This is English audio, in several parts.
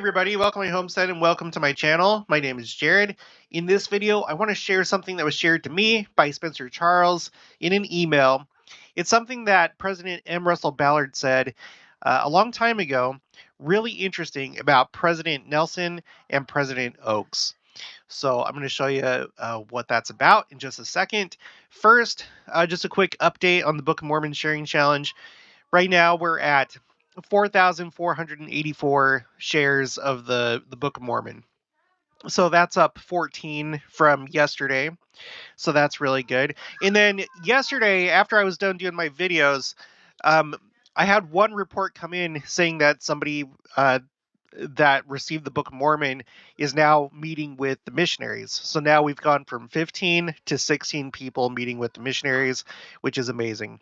everybody, welcome to my homestead and welcome to my channel. My name is Jared. In this video, I want to share something that was shared to me by Spencer Charles in an email. It's something that President M. Russell Ballard said a long time ago, really interesting about President Nelson and President Oaks. So I'm going to show you what that's about in just a second. First, just a quick update on the Book of Mormon Sharing Challenge. Right now, we're at 4,484 shares of the Book of Mormon. So that's up 14 from yesterday. So that's really good. And then yesterday, after I was done doing my videos, I had one report come in saying that somebody that received the Book of Mormon is now meeting with the missionaries. So now we've gone from 15 to 16 people meeting with the missionaries, which is amazing.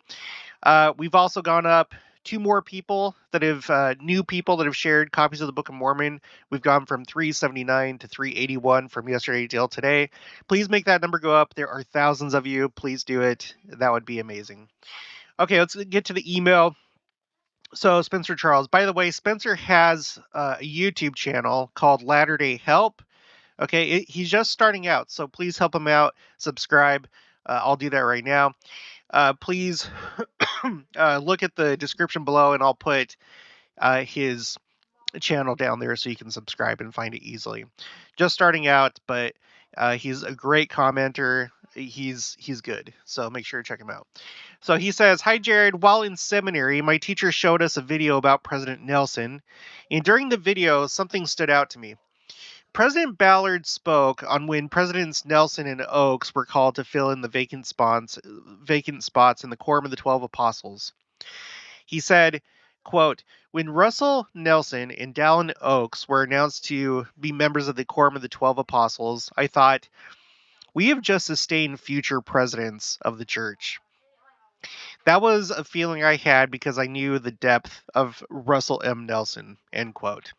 We've also gone up 2 more people that have new people that have shared copies of the Book of Mormon. We've gone from 379 to 381 from yesterday till today. Please make that number go up. There are thousands of you. Please do it. That would be amazing. Okay, let's get to the email. So Spencer Charles, by the way, Spencer has a YouTube channel called Latterdayhelp. Okay, he's just starting out, so please help him out. Subscribe. I'll do that right now. Please look at the description below, and I'll put his channel down there so you can subscribe and find it easily. Just starting out, but he's a great commenter. He's good, so make sure to check him out. So he says, "Hi Jared, while in seminary, my teacher showed us a video about President Nelson, and during the video, something stood out to me. President Ballard spoke on when Presidents Nelson and Oaks were called to fill in the vacant spots in the Quorum of the 12 Apostles. He said, quote, when Russell Nelson and Dallin Oaks were announced to be members of the Quorum of the 12 Apostles, I thought, we have just sustained future presidents of the church. That was a feeling I had because I knew the depth of Russell M. Nelson, end quote.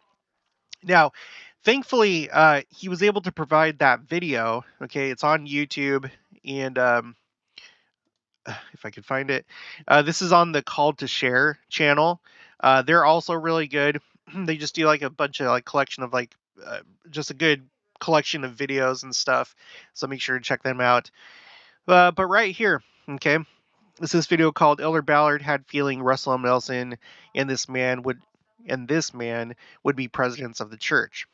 Now, thankfully, he was able to provide that video. Okay, it's on YouTube, and if I could find it, this is on the Call to Share channel. They're also really good. They just do like a bunch of like collection of like just a good collection of videos and stuff. So make sure to check them out. But right here, okay, this is this video called "Elder Ballard Had Feeling Russell M. Nelson and this man would be presidents of the church."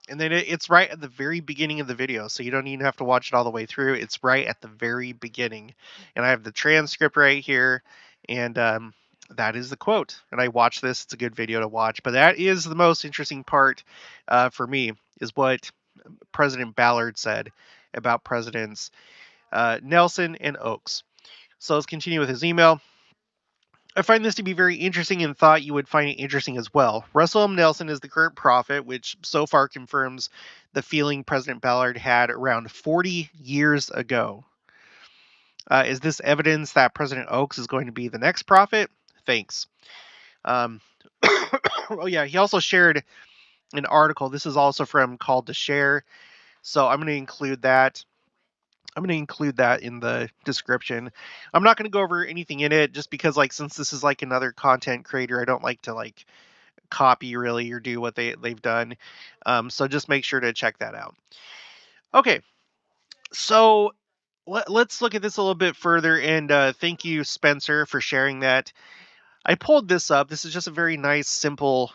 And then it's right at the very beginning of the video, so you don't even have to watch it all the way through. It's right at the very beginning. And I have the transcript right here, and that is the quote. And I watched this. It's a good video to watch. But that is the most interesting part for me, is what President Ballard said about Presidents Nelson and Oaks. So let's continue with his email. I find this to be very interesting and thought you would find it interesting as well. Russell M. Nelson is the current prophet, which so far confirms the feeling President Ballard had around 40 years ago. Is this evidence that President Oaks is going to be the next prophet? Thanks. Oh yeah, he also shared an article. This is also from Called to Share, so I'm going to include that. I'm going to include that in the description. I'm not going to go over anything in it just because, like, since this is like another content creator, I don't like to like copy really or do what they've done. So just make sure to check that out. Okay, so let's look at this a little bit further, and thank you, Spencer, for sharing that. I pulled this up. This is just a very nice, simple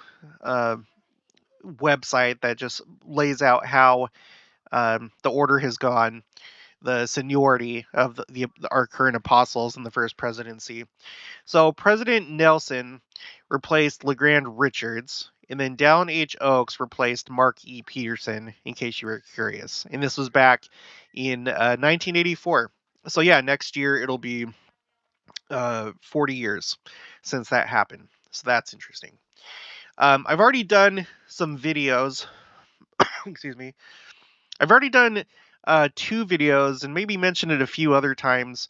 website that just lays out how the order has gone, the seniority of our current apostles in the first presidency. So President Nelson replaced LeGrand Richards, and then Dallin H. Oaks replaced Mark E. Peterson, in case you were curious. And this was back in 1984. So yeah, next year it'll be 40 years since that happened. So that's interesting. I've already done some videos. Excuse me. I've already done 2 videos and maybe mentioned it a few other times,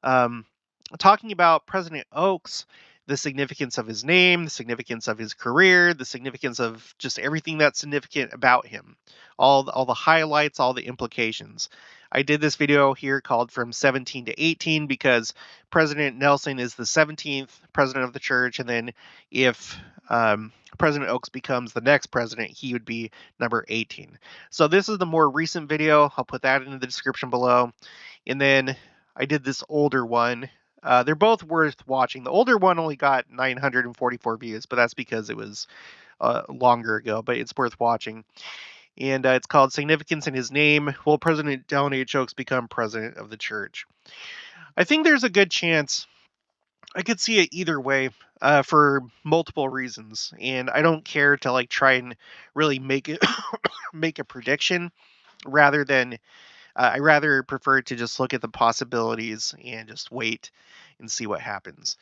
talking about President Oaks, the significance of his name, the significance of his career, the significance of just everything that's significant about him, all the highlights, all the implications. I did this video here called From 17 to 18 because President Nelson is the 17th president of the church, and then if President Oaks becomes the next president, he would be number 18. So this is the more recent video. I'll put that in the description below. And then I did this older one. They're both worth watching. The older one only got 944 views, but that's because it was longer ago, but it's worth watching. And it's called Significance in His Name. Will President Dallin H. Oaks become president of the church? I think there's a good chance. I could see it either way for multiple reasons, and I don't care to like try and really make it make a prediction. Rather than, I rather prefer to just look at the possibilities and just wait and see what happens.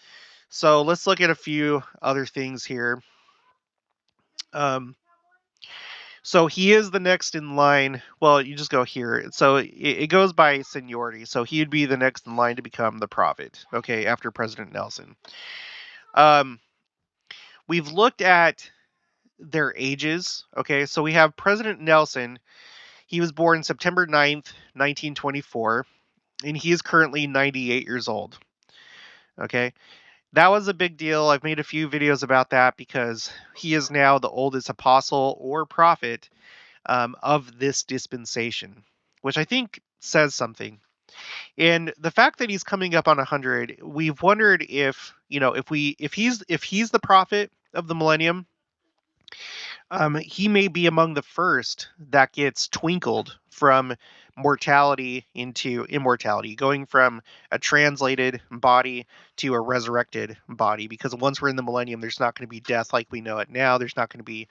So let's look at a few other things here. So he is the next in line. Well, you just go here. So it goes by seniority. So he'd be the next in line to become the prophet. Okay, after President Nelson. We've looked at their ages. Okay, so we have President Nelson. He was born September 9th, 1924, and he is currently 98 years old. Okay, that was a big deal. I've made a few videos about that because he is now the oldest apostle or prophet of this dispensation, which I think says something. And the fact that he's coming up on 100, we've wondered if, if he's the prophet of the millennium, he may be among the first that gets twinkled from mortality into immortality, going from a translated body to a resurrected body. Because once we're in the millennium, there's not going to be death like we know it now. There's not going to be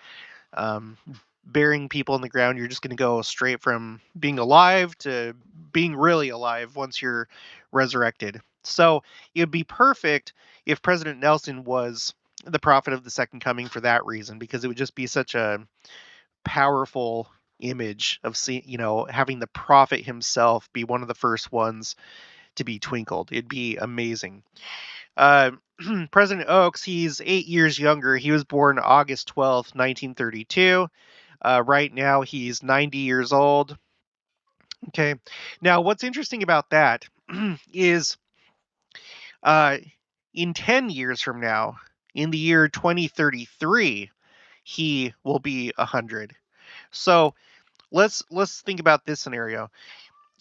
um, burying people in the ground. You're just going to go straight from being alive to being really alive once you're resurrected. So it would be perfect if President Nelson was the prophet of the second coming for that reason, because it would just be such a powerful image of having the prophet himself be one of the first ones to be twinkled. It'd be amazing. President Oaks, he's 8 years younger. He was born August 12th, 1932. Right now, he's 90 years old. Okay. Now, what's interesting about that is in 10 years from now, in the year 2033, he will be 100. So let's think about this scenario.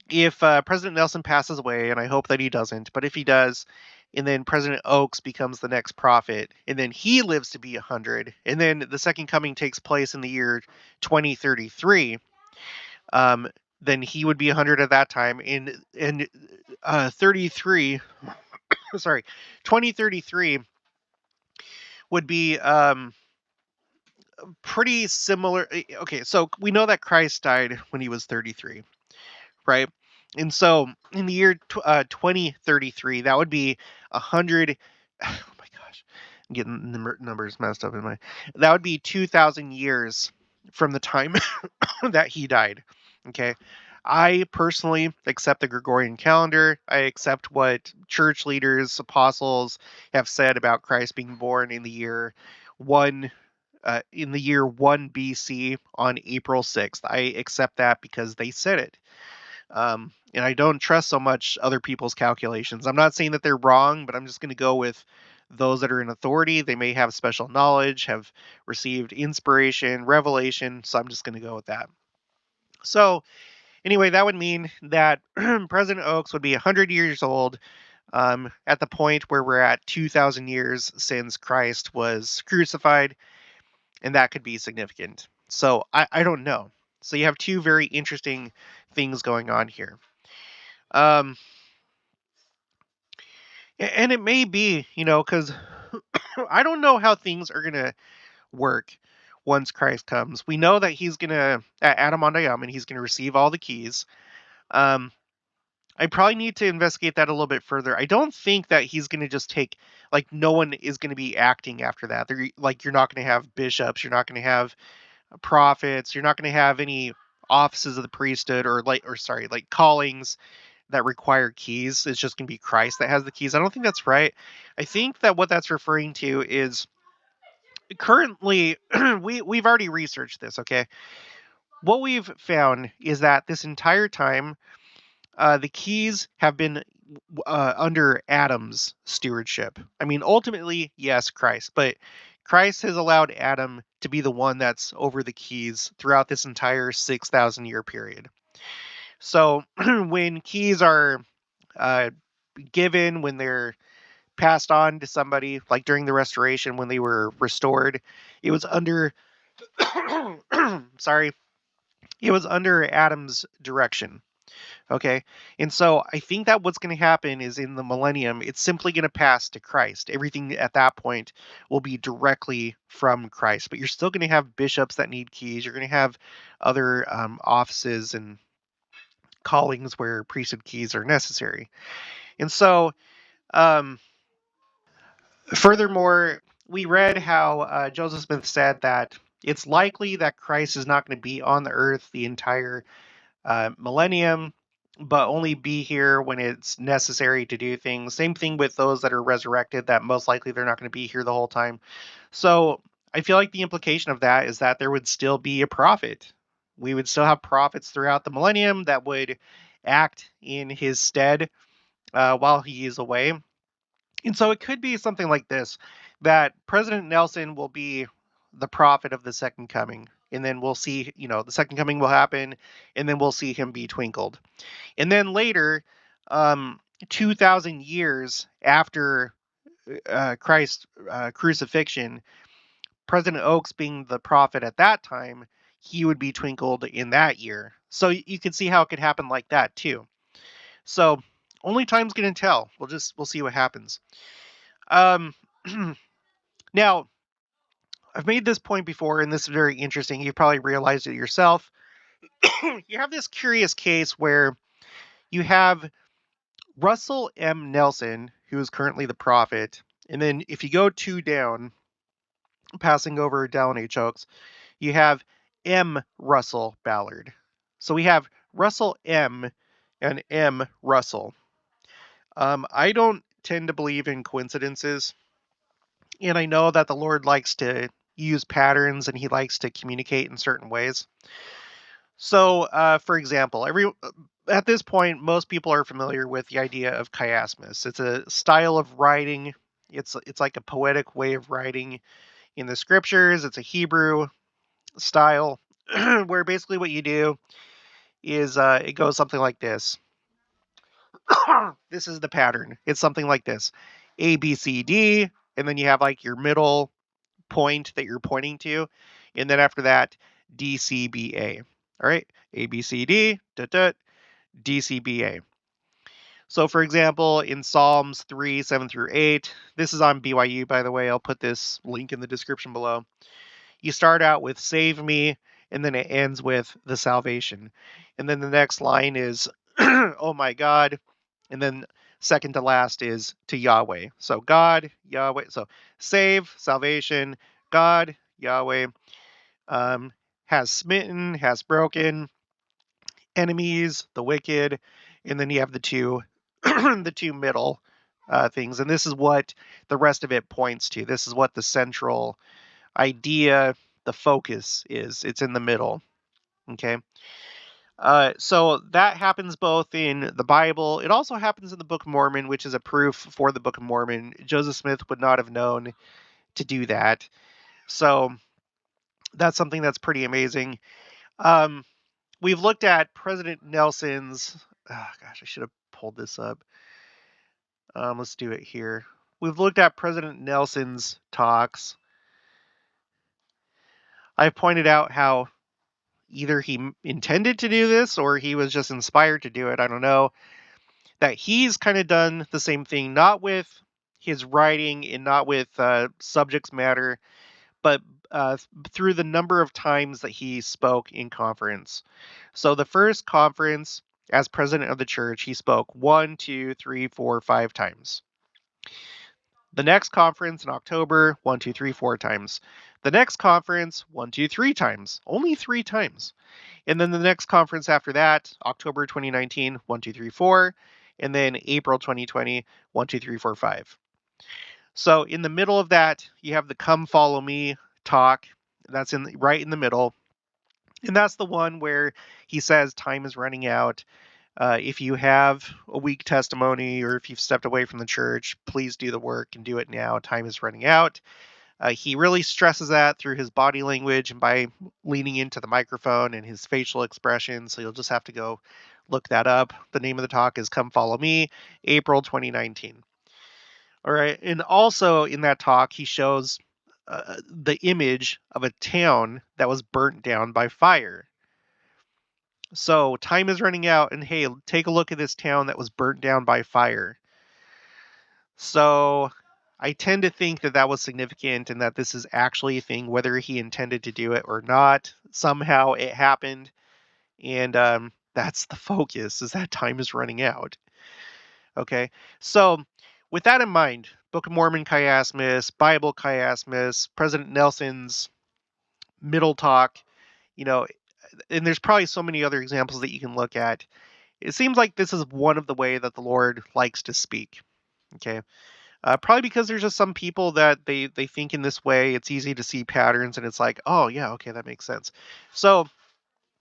If President Nelson passes away, and I hope that he doesn't, but if he does, and then President Oaks becomes the next prophet, and then he lives to be 100, and then the second coming takes place in the year 2033, then he would be 100 at that time. And 33, sorry, 2033 would be pretty similar. Okay, so we know that Christ died when he was 33, right? And so in the year 2033, that would be 100. Oh my gosh, I'm getting the numbers messed up in my. That would be 2,000 years from the time that he died. Okay. I personally accept the Gregorian calendar. I accept what church leaders, apostles have said about Christ being born in the year 1 BC on April 6th. I accept that because they said it. And I don't trust so much other people's calculations. I'm not saying that they're wrong, but I'm just going to go with those that are in authority. They may have special knowledge, have received inspiration, revelation, so I'm just going to go with that. So anyway, that would mean that President Oaks would be 100 years old at the point where we're at 2,000 years since Christ was crucified, and that could be significant. So I don't know. So you have two very interesting things going on here. And it may be, because I don't know how things are going to work once Christ comes. We know that he's going to, Adam on and he's going to receive all the keys. I probably need to investigate that a little bit further. I don't think that he's going to just take, like, no one is going to be acting after that. You're not going to have bishops. You're not going to have prophets. You're not going to have any offices of the priesthood or callings that require keys. It's just going to be Christ that has the keys. I don't think that's right. I think that what that's referring to is currently we've already researched this. Okay, what we've found is that this entire time the keys have been under Adam's stewardship. I mean, ultimately, yes, Christ, but Christ has allowed Adam to be the one that's over the keys throughout this entire 6,000 year period. So when keys are uh, given, when they're passed on to somebody, like during the restoration when they were restored, it was under sorry, it was under Adam's direction. Okay. And so I think that what's going to happen is in the millennium, it's simply going to pass to Christ. Everything at that point will be directly from Christ, but you're still going to have bishops that need keys. You're going to have other offices and callings where priesthood keys are necessary. And so, um, furthermore, we read how Joseph Smith said that it's likely that Christ is not going to be on the earth the entire millennium, but only be here when it's necessary to do things. Same thing with those that are resurrected, that most likely they're not going to be here the whole time. So I feel like the implication of that is that there would still be a prophet. We would still have prophets throughout the millennium that would act in his stead while he is away. And so it could be something like this, that President Nelson will be the prophet of the second coming. And then we'll see, the second coming will happen, and then we'll see him be twinkled. And then later, 2,000 years after Christ's crucifixion, President Oaks being the prophet at that time, he would be twinkled in that year. So you can see how it could happen like that too. So only time's going to tell. We'll see what happens. Um, Now, I've made this point before, and this is very interesting. You've probably realized it yourself. You have this curious case where you have Russell M. Nelson, who is currently the prophet, and then if you go two down, passing over Dallin H. Oaks, you have M. Russell Ballard. So we have Russell M. and M. Russell. I don't tend to believe in coincidences, and I know that the Lord likes to use patterns and he likes to communicate in certain ways. So, for example, at this point, most people are familiar with the idea of chiasmus. It's a style of writing. It's like a poetic way of writing in the scriptures. It's a Hebrew style where basically what you do is it goes something like this. This is the pattern. It's something like this: A, B, C, D, and then you have like your middle point that you're pointing to, and then after that, D, C, B, A. All right, A, B, C, D, D, C, B, A. So, for example, in Psalms 3, 7 through 8, this is on BYU, by the way. I'll put this link in the description below. You start out with save me, and then it ends with the salvation. And then the next line is, oh my God. And then second to last is to Yahweh. So God, Yahweh. So save, salvation, God, Yahweh, has smitten, has broken, enemies, the wicked, and then you have the two the two middle things. And this is what the rest of it points to. This is what the central idea, the focus is. It's in the middle. Okay. So that happens both in the Bible. It also happens in the Book of Mormon, which is a proof for the Book of Mormon. Joseph Smith would not have known to do that. So that's something that's pretty amazing. We've looked at President Nelson's. Oh, gosh, I should have pulled this up. Let's do it here. We've looked at President Nelson's talks. I've pointed out how either he intended to do this or he was just inspired to do it. I don't know. That he's kind of done the same thing, not with his writing and not with subjects matter, but through the number of times that he spoke in conference. So the first conference, as president of the church, he spoke 1, 2, 3, 4, 5 times. The next conference in October, 1, 2, 3, 4 times. The next conference, 1, 2, 3 times. Only 3 times. And then the next conference after that, October 2019, 1, 2, 3, 4. And then April 2020, 1, 2, 3, 4, 5. So in the middle of that, you have the come follow me talk. That's right in the middle. And that's the one where he says time is running out. If you have a weak testimony or if you've stepped away from the church, please do the work and do it now. Time is running out. He really stresses that through his body language and by leaning into the microphone and his facial expression. So you'll just have to go look that up. The name of the talk is Come Follow Me, April 2019. All right. And also in that talk, he shows the image of a town that was burnt down by fire. So time is running out, and hey, take a look at this town that was burnt down by fire. So I tend to think that that was significant and that this is actually a thing, whether he intended to do it or not. Somehow it happened. And that's the focus, is that time is running out. Okay. So with that in mind, Book of Mormon chiasmus, Bible chiasmus, President Nelson's middle talk, you know, and there's probably so many other examples that you can look at. It seems like this is one of the way that the Lord likes to speak. Okay. Probably because there's just some people that they think in this way. It's easy to see patterns, and it's like, oh yeah, okay, that makes sense. So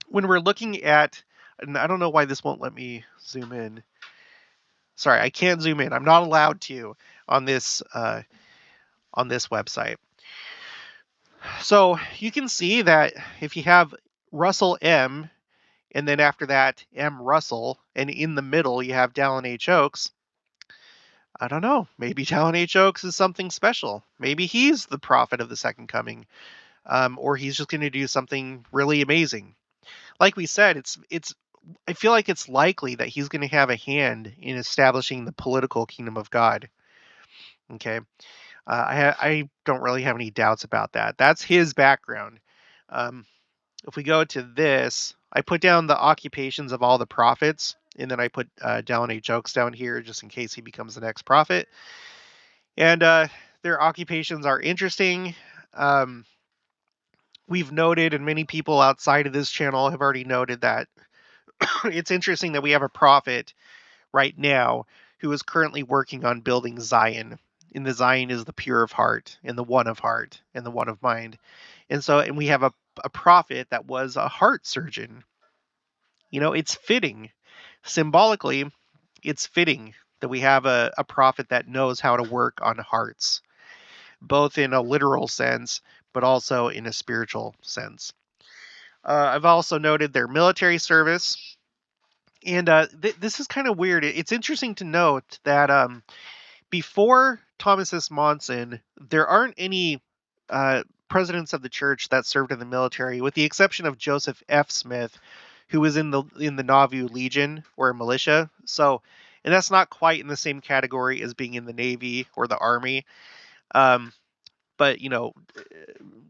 when we're looking at, and I don't know why this won't let me zoom in. Sorry, I can't zoom in. I'm not allowed to on this website. So you can see that if you have Russell M, and then after that M Russell, and in the middle you have Dallin H Oaks. I don't know. Maybe Dallin H Oaks is something special. Maybe he's the prophet of the second coming, or he's just going to do something really amazing. Like we said, it's. I feel like it's likely that he's going to have a hand in establishing the political kingdom of God. Okay, I don't really have any doubts about that. That's his background. If we go to this, I put down the occupations of all the prophets, and then I put Dallin H Oaks down here just in case he becomes the next prophet. And their occupations are interesting. We've noted, and many people outside of this channel have already noted, that it's interesting that we have a prophet right now who is currently working on building Zion. And the Zion is the pure of heart, and the one of heart, and the one of mind. And we have a prophet that was a heart surgeon. It's fitting. Symbolically, it's fitting that we have a prophet that knows how to work on hearts, both in a literal sense, but also in a spiritual sense. I've also noted their military service. And this is kind of weird. It's interesting to note that before Thomas S. Monson, there aren't any presidents of the church that served in the military, with the exception of Joseph F. Smith, who was in the Nauvoo Legion, or a militia. So, and that's not quite in the same category as being in the Navy or the Army. But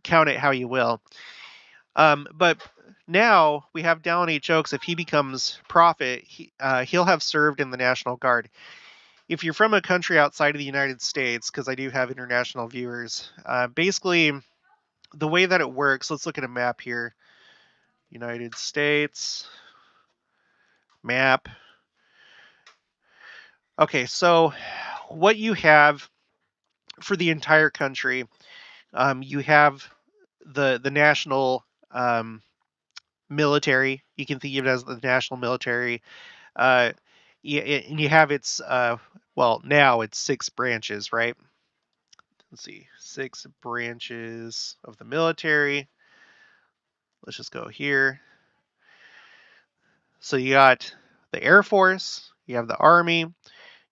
count it how you will. But now we have Dallin H Oaks. If he becomes prophet, he'll have served in the National Guard. If you're from a country outside of the United States, because I do have international viewers, basically the way that it works, let's look at a map here. United States map. Okay, so what you have for the entire country, you have the national military. You can think of it as the national military. And you have its, now it's 6 branches, right? Let's see, 6 branches of the military. Let's just go here. So you got the Air Force, you have the Army, you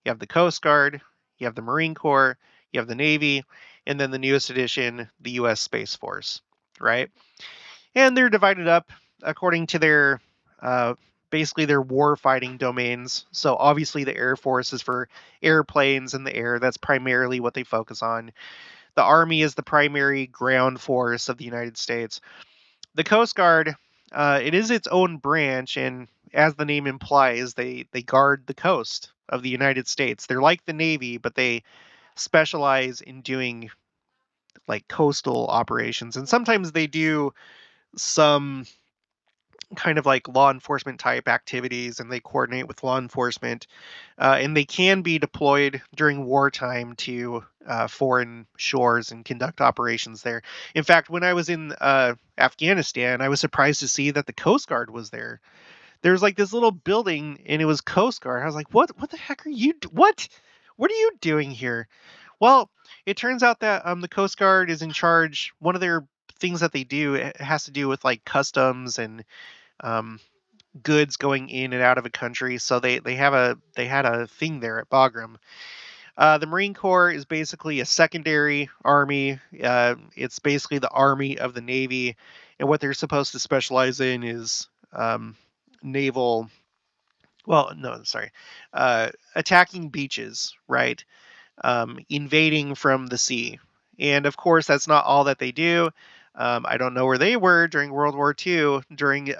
have the Coast Guard, you have the Marine Corps, you have the Navy, and then the newest addition, the U.S. Space Force, right? And they're divided up according to their, basically their war fighting domains. So obviously the Air Force is for airplanes in the air. That's primarily what they focus on. The Army is the primary ground force of the United States. The Coast Guard, it is its own branch, and as the name implies, they guard the coast of the United States. They're like the Navy, but they specialize in doing like coastal operations, and sometimes they do some kind of like law enforcement type activities, and they coordinate with law enforcement, and they can be deployed during wartime to foreign shores and conduct operations there. In fact, when I was in Afghanistan, I was surprised to see that the Coast Guard was there. There's like this little building, and it was Coast Guard. I was like, what the heck are you what are you doing here? Well, it turns out that the Coast Guard is in charge. One of their things that they do, it has to do with like customs and um, goods going in and out of a country. So they had a thing there at Bagram. The Marine Corps is basically a secondary army. It's basically the army of the Navy, and what they're supposed to specialize in is naval. Well, no, sorry, attacking beaches, right? Invading from the sea. And of course, that's not all that they do. I don't know where they were during World War II, during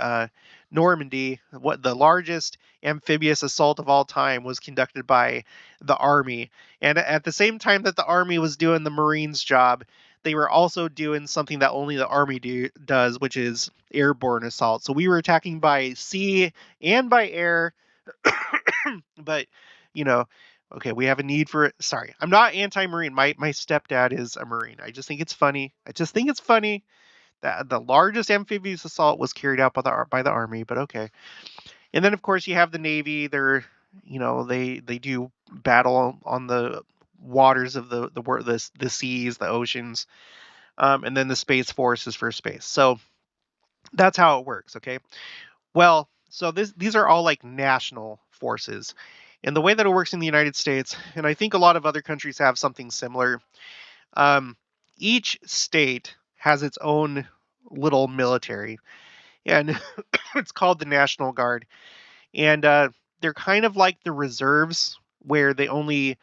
Normandy. What the largest amphibious assault of all time was conducted by the Army. And at the same time that the Army was doing the Marines' job, they were also doing something that only the Army does, which is airborne assault. So we were attacking by sea and by air, but you know, okay, we have a need for it. Sorry, I'm not anti-marine. My stepdad is a marine. I just think it's funny. I just think it's funny that the largest amphibious assault was carried out by the army. But okay, and then of course you have the navy. They're they do battle on the waters of the seas, the oceans, and then the space force is for space. So that's how it works. Okay. Well, so these are all like national forces. And the way that it works in the United States, and I think a lot of other countries have something similar, um, each state has its own little military, and it's called the National Guard. And they're kind of like the reserves, where they only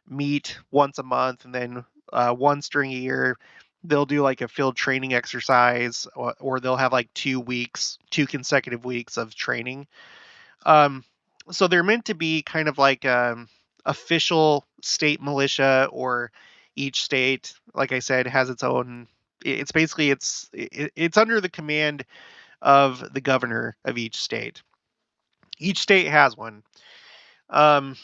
meet once a month, and then once during a year, they'll do like a field training exercise, or they'll have like 2 weeks, 2 consecutive weeks of training. um, so they're meant to be kind of like official state militia, or each state, like I said, has its own. It's basically it's under the command of the governor of each state. Each state has one. Um,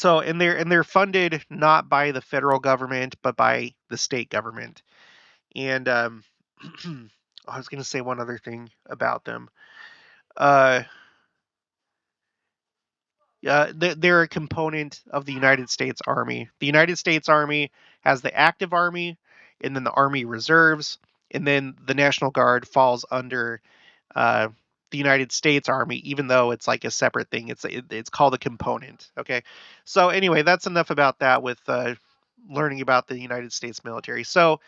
and they're funded not by the federal government, but by the state government. And I was going to say one other thing about them. Uh, they're a component of the United States Army. The United States Army has the active army, and then the Army Reserves, and then the National Guard falls under uh, the United States Army, even though it's like a separate thing. It's called a component. Okay, so anyway, that's enough about that with learning about the United States military. So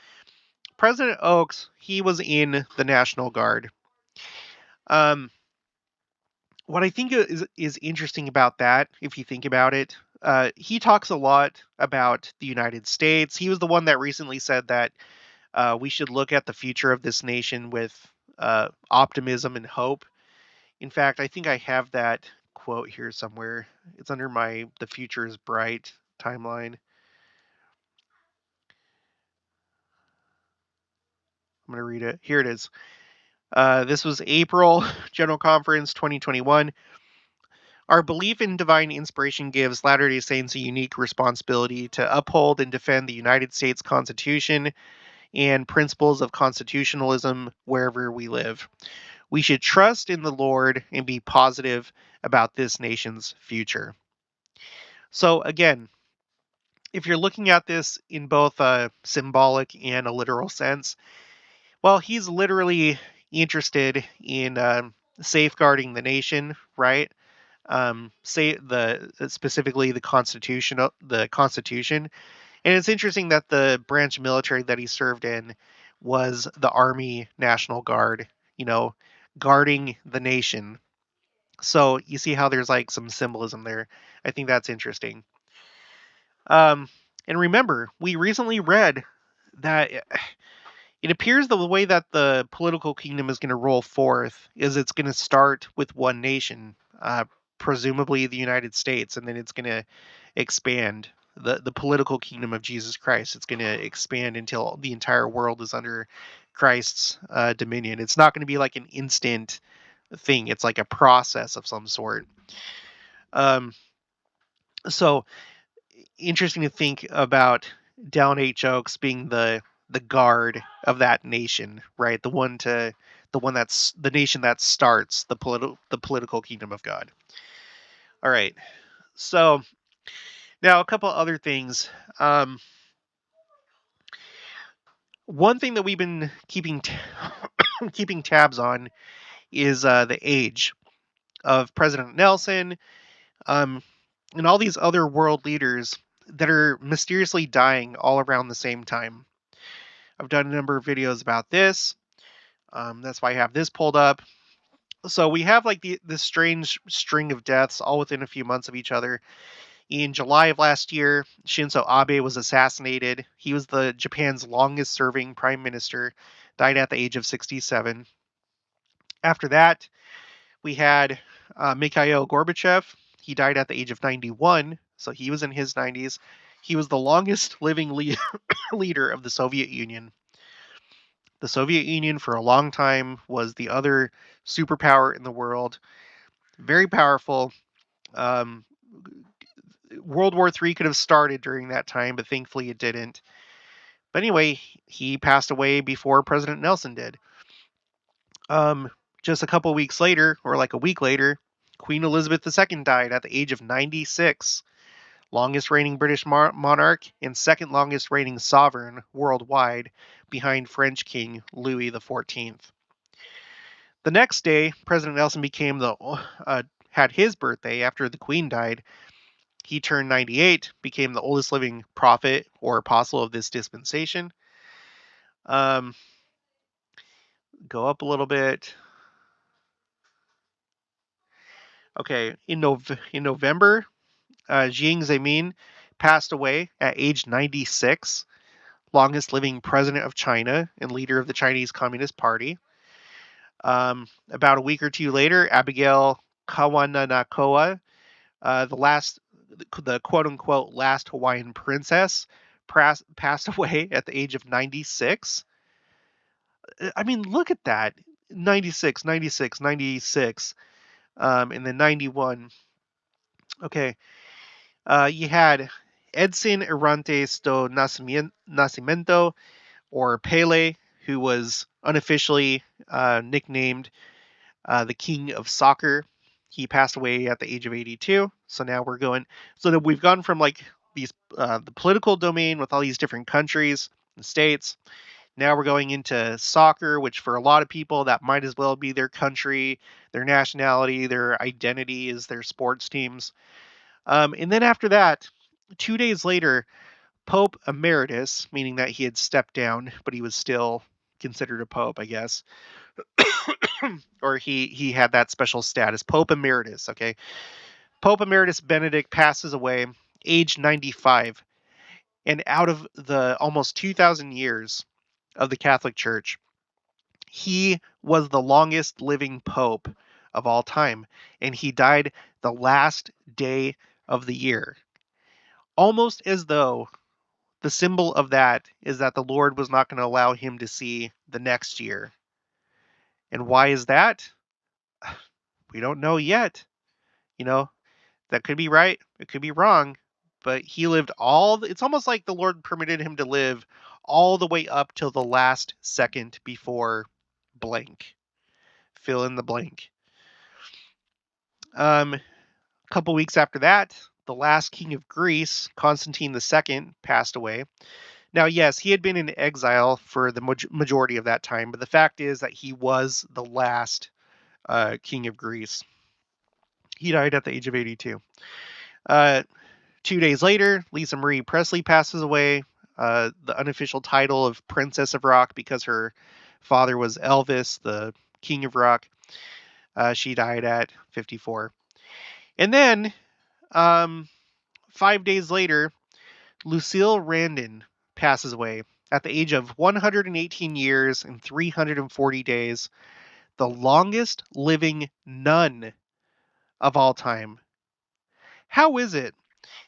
President Oaks, he was in the National Guard. Um, what I think is interesting about that, if you think about it, he talks a lot about the United States. He was the one that recently said that we should look at the future of this nation with optimism and hope. In fact, I think I have that quote here somewhere. It's under my "The Future is Bright" timeline. I'm going to read it. Here it is. This was April General Conference 2021. Our belief in divine inspiration gives Latter-day Saints a unique responsibility to uphold and defend the United States Constitution and principles of constitutionalism wherever we live. We should trust in the Lord and be positive about this nation's future. So again, if you're looking at this in both a symbolic and a literal sense, well, he's literally interested in safeguarding the nation, right? Say the specifically the Constitution. And it's interesting that the branch of military that he served in was the Army National Guard, you know, guarding the nation. So you see how there's like some symbolism there. I think that's interesting. Um, and remember, we recently read that it appears the way that the political kingdom is going to roll forth is it's going to start with one nation, presumably the United States, and then it's going to expand. The political kingdom of Jesus Christ, it's going to expand until the entire world is under Christ's dominion. It's not going to be like an instant thing. It's like a process of some sort. Um, so interesting to think about Dallin H. Oaks being the guard of that nation, right? The one that's the nation that starts the political kingdom of God. All right. So Now, a couple other things. One thing that we've been keeping keeping tabs on is the age of President Nelson, and all these other world leaders that are mysteriously dying all around the same time. I've done a number of videos about this. That's why I have this pulled up. So we have like this strange string of deaths all within a few months of each other. In July of last year, Shinzo Abe was assassinated. He was the Japan's longest serving prime minister, died at the age of 67. After that, we had Mikhail Gorbachev. He died at the age of 91, so he was in his 90s. He was the longest living leader of the Soviet Union. The Soviet Union, for a long time, was the other superpower in the world. Very powerful. Um, World War III could have started during that time, but thankfully it didn't. But anyway, he passed away before President Nelson did. Just a couple weeks later, or like a week later, Queen Elizabeth II died at the age of 96, longest reigning British monarch and second longest reigning sovereign worldwide, behind French King Louis XIV. The next day, President Nelson had his birthday after the Queen died. He turned 98, became the oldest living prophet or apostle of this dispensation. Go up a little bit. Okay, in November, Jiang Zemin passed away at age 96, longest living president of China and leader of the Chinese Communist Party. About a week or two later, Abigail Kawananakoa, the quote-unquote last Hawaiian princess, passed away at the age of 96. I mean, look at that. 96, 96, 96, and then 91. Okay. You had Edson Arantes do Nascimento, or Pele, who was unofficially nicknamed the King of Soccer. He passed away at the age of 82. So now we've gone from like these the political domain with all these different countries and states. Now we're going into soccer, which for a lot of people that might as well be their country, their nationality, their identity is their sports teams. And then after that, 2 days later, Pope Emeritus, meaning that he had stepped down, but he was still considered a pope, I guess, or he had that special status, Pope Emeritus. Okay, Pope Emeritus Benedict passes away, age 95, and out of the almost 2,000 years of the Catholic Church, he was the longest living pope of all time, and he died the last day of the year, almost as though the symbol of that is that the Lord was not going to allow him to see the next year. And why is that? We don't know yet. You know, that could be right, it could be wrong, but he lived it's almost like the Lord permitted him to live all the way up till the last second before blank. Fill in the blank. A couple weeks after that, the last king of Greece, Constantine II, passed away. Now, yes, he had been in exile for the majority of that time, but the fact is that he was the last king of Greece. He died at the age of 82. 2 days later, Lisa Marie Presley passes away, the unofficial title of Princess of Rock because her father was Elvis, the king of rock. She died at 54. And then, 5 days later, Lucille Randon passes away at the age of 118 years and 340 days, the longest living nun of all time. How is it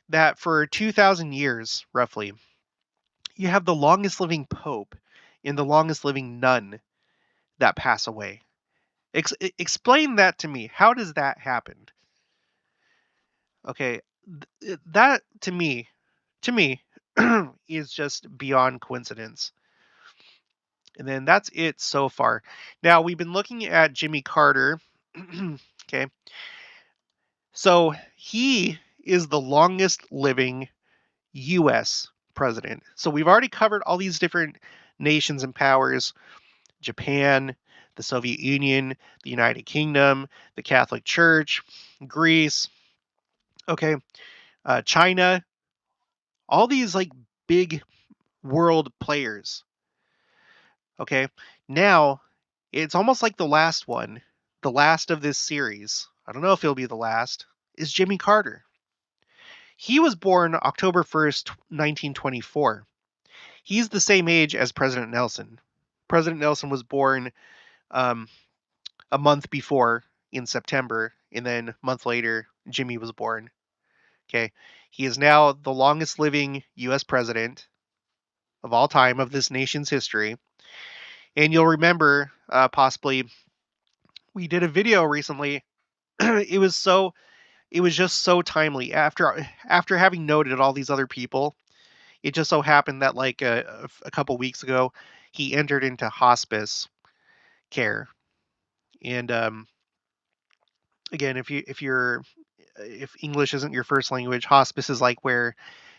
that for 2,000 years, roughly, you have the longest living pope and the longest living nun that pass away? Explain that to me. How does that happen? Okay, that to me is just beyond coincidence. And then that's it so far. Now, we've been looking at Jimmy Carter. Okay. So he is the longest living U.S. president. So we've already covered all these different nations and powers: Japan, the Soviet Union, the United Kingdom, the Catholic Church, Greece, okay, China, all these like big world players. Okay, now it's almost like the last one, the last of this series. I don't know if he'll be the last, is Jimmy Carter. He was born October 1st, 1924. He's the same age as President Nelson. President Nelson was born um, a month before in September, and then a month later, Jimmy was born. Okay. He is now the longest living U.S. president of all time of this nation's history. And you'll remember, possibly, we did a video recently. it was so, it was just so timely. After having noted all these other people, it just so happened that like a couple weeks ago, he entered into hospice care. And again, if English isn't your first language, hospice is like where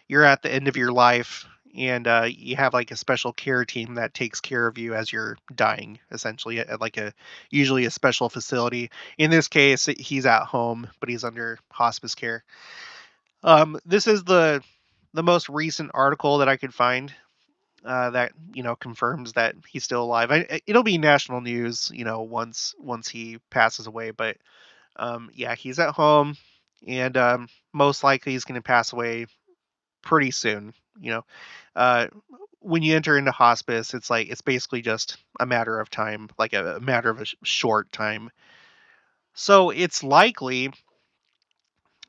you're at the end of your life, and you have like a special care team that takes care of you as you're dying, essentially, at like usually a special facility. In this case, he's at home, but he's under hospice care. This is the most recent article that I could find that confirms that he's still alive. It'll be national news, once he passes away. But yeah, he's at home, and most likely he's going to pass away pretty soon. Uh, when you enter into hospice, it's basically just a matter of time, like a matter of a short time. So it's likely,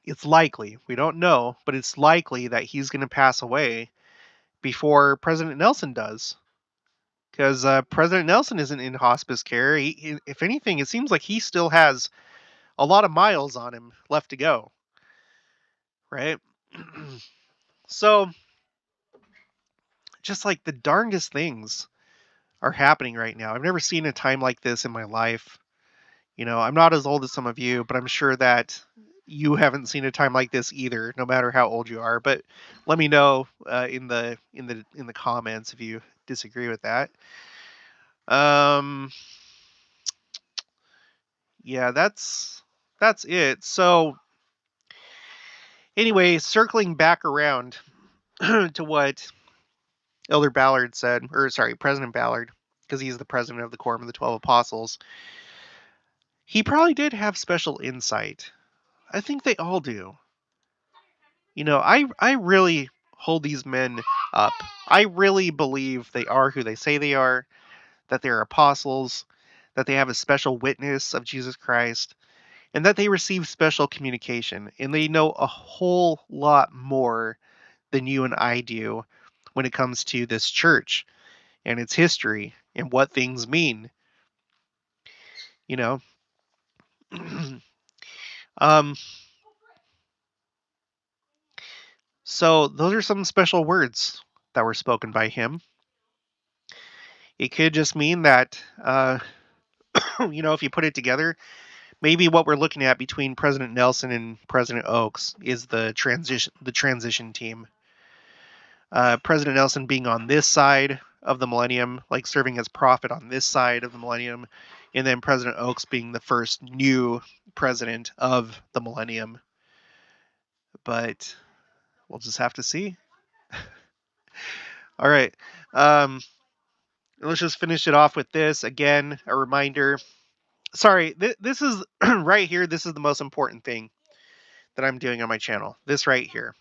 we don't know, but it's likely that he's going to pass away before President Nelson does. Because President Nelson isn't in hospice care. If anything, it seems like he still has a lot of miles on him left to go, right? So, just like the darndest things are happening right now. I've never seen a time like this in my life. I'm not as old as some of you, but I'm sure that you haven't seen a time like this either, no matter how old you are. But let me know in the comments if you disagree with that. Yeah, that's it. So anyway, circling back around to what Elder Ballard said, or sorry, President Ballard, because he's the president of the Quorum of the 12 Apostles. He probably did have special insight. I think they all do. I really hold these men up. I really believe they are who they say they are, that they're apostles, that they have a special witness of Jesus Christ, and that they receive special communication, and they know a whole lot more than you and I do when it comes to this church and its history and what things mean. You know, um, so those are some special words that were spoken by him. It could just mean that, if you put it together, maybe what we're looking at between President Nelson and President Oaks is the transition team. President Nelson being on this side of the millennium, like serving as prophet on this side of the millennium, and then President Oaks being the first new president of the millennium. But we'll just have to see. All right. Let's just finish it off with this. Again, a reminder. Sorry, this is right here. This is the most important thing that I'm doing on my channel. This right here.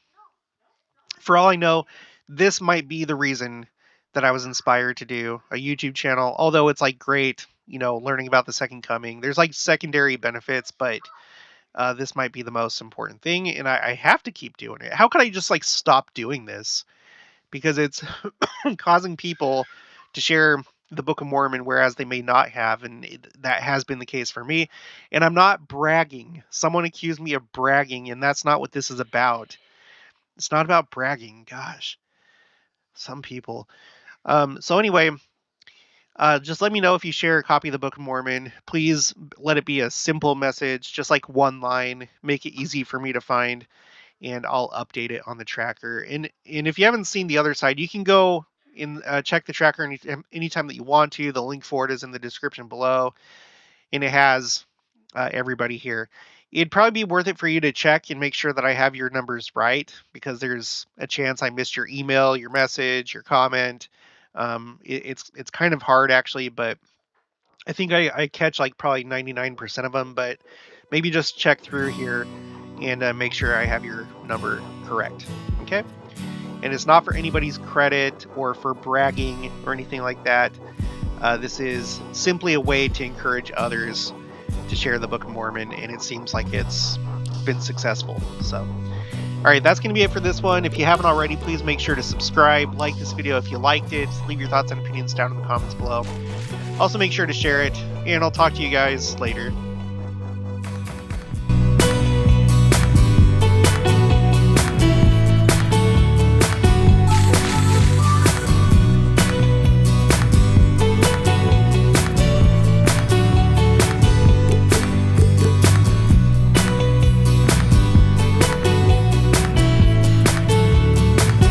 For all I know, this might be the reason that I was inspired to do a YouTube channel. Although it's like great, learning about the second coming. There's like secondary benefits, but this might be the most important thing, and I have to keep doing it. How could I just like stop doing this? Because it's causing people to share the Book of Mormon, whereas they may not have, and that has been the case for me. And I'm not bragging. Someone accused me of bragging, and that's not what this is about. It's not about bragging. Gosh, some people. So anyway, just let me know if you share a copy of the Book of Mormon. Please let it be a simple message, just like one line. Make it easy for me to find. and I'll update it on the tracker. And if you haven't seen the other side, you can go and check the tracker anytime that you want to. The link for it is in the description below, and it has everybody here. It'd probably be worth it for you to check and make sure that I have your numbers right, because there's a chance I missed your email, your message, your comment. It's kind of hard actually, but I think I catch like probably 99% of them. But maybe just check through here and make sure I have your number correct. Okay. And it's not for anybody's credit or for bragging or anything like that. This is simply a way to encourage others to share the Book of Mormon, and it seems like it's been successful. So, all right, that's going to be it for this one. If you haven't already, please make sure to subscribe, like this video if you liked it, leave your thoughts and opinions down in the comments below. Also, make sure to share it, and I'll talk to you guys later.